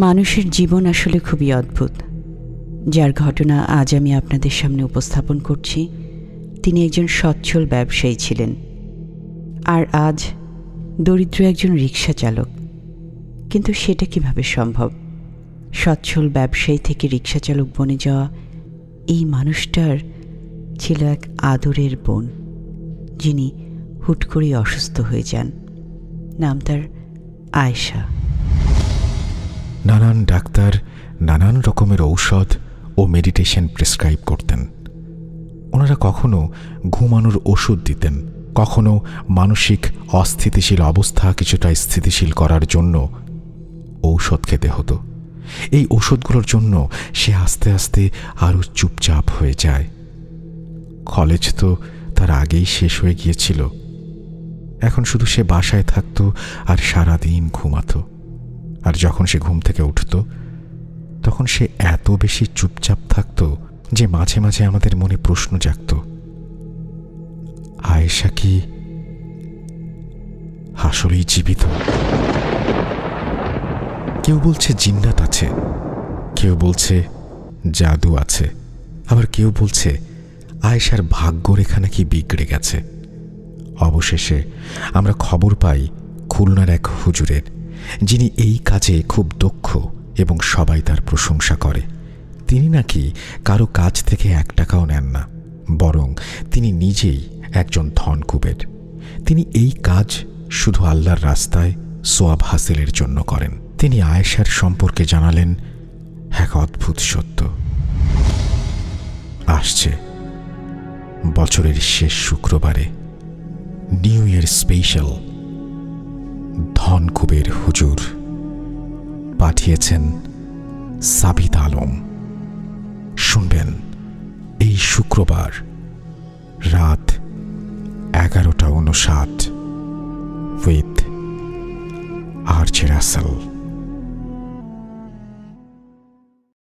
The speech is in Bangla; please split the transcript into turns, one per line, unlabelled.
মানুষের জীবন আসলে খুবই অদ্ভুত। যার ঘটনা আজ আমি আপনাদের সামনে উপস্থাপন করছি, তিনি একজন সচ্ছল ব্যবসায়ী ছিলেন, আর আজ দরিদ্র একজন রিক্সা চালক। কিন্তু সেটা কিভাবে সম্ভব? সচ্ছল ব্যবসায়ী থেকে রিক্সা চালক বনে যাওয়া এই মানুষটার ছিল এক আদরের বোন, যিনি হুট করে অসুস্থ হয়ে যান। নাম তার আয়েশা।
নানান ডাক্তার নানান রকমের ঔষধ ও মেডিটেশন প্রেসক্রাইব করতেন। ওনারা কখনো ঘুমানোর ওষুধ দিতেন, কখনো মানসিক অস্থিতিশীল অবস্থা কিছুটা স্থিতিশীল করার জন্য ঔষধ খেতে হতো। এই ওষুধগুলোর জন্য সে আস্তে আস্তে আরও চুপচাপ হয়ে যায়। কলেজ তো তার আগেই শেষ হয়ে গিয়েছিল। এখন শুধু সে বাসায় থাকতো আর সারাদিন ঘুমাতো। আর যখন সে ঘুম থেকে উঠত, তখন সে এত বেশি চুপচাপ থাকত যে মাঝে মাঝে আমাদের মনে প্রশ্ন জাগত, আয়েশা কি আসলেই জীবিত? কেউ বলছে জিন্নাত আছে, কেউ বলছে জাদু আছে, আবার কেউ বলছে আয়েশার ভাগ্যরেখা নাকি বিগড়ে গেছে। অবশেষে আমরা খবর পাই খুলনার এক হুজুরের, যিনি এই কাজে খুব দক্ষ এবং সবাই তার প্রশংসা করে। তিনি নাকি কারো কাছ থেকে 1 টাকাও নেন না, বরং তিনি নিজেই একজন ধনকুবের। তিনি এই কাজ শুধু আল্লাহর রাস্তায় সোয়াব হাসিলের জন্য করেন। তিনি আয়েশার সম্পর্কে জানালেন এক অদ্ভুত সত্য। আসছে বছরের শেষ শুক্রবারে, নিউ ইয়ার স্পেশাল, ধনকুবের হুজুর পাঠিয়েছেন সাবিত আলম। শুনবেন এই শুক্রবার রাত 11:59 উইথ আরজে রাসেল।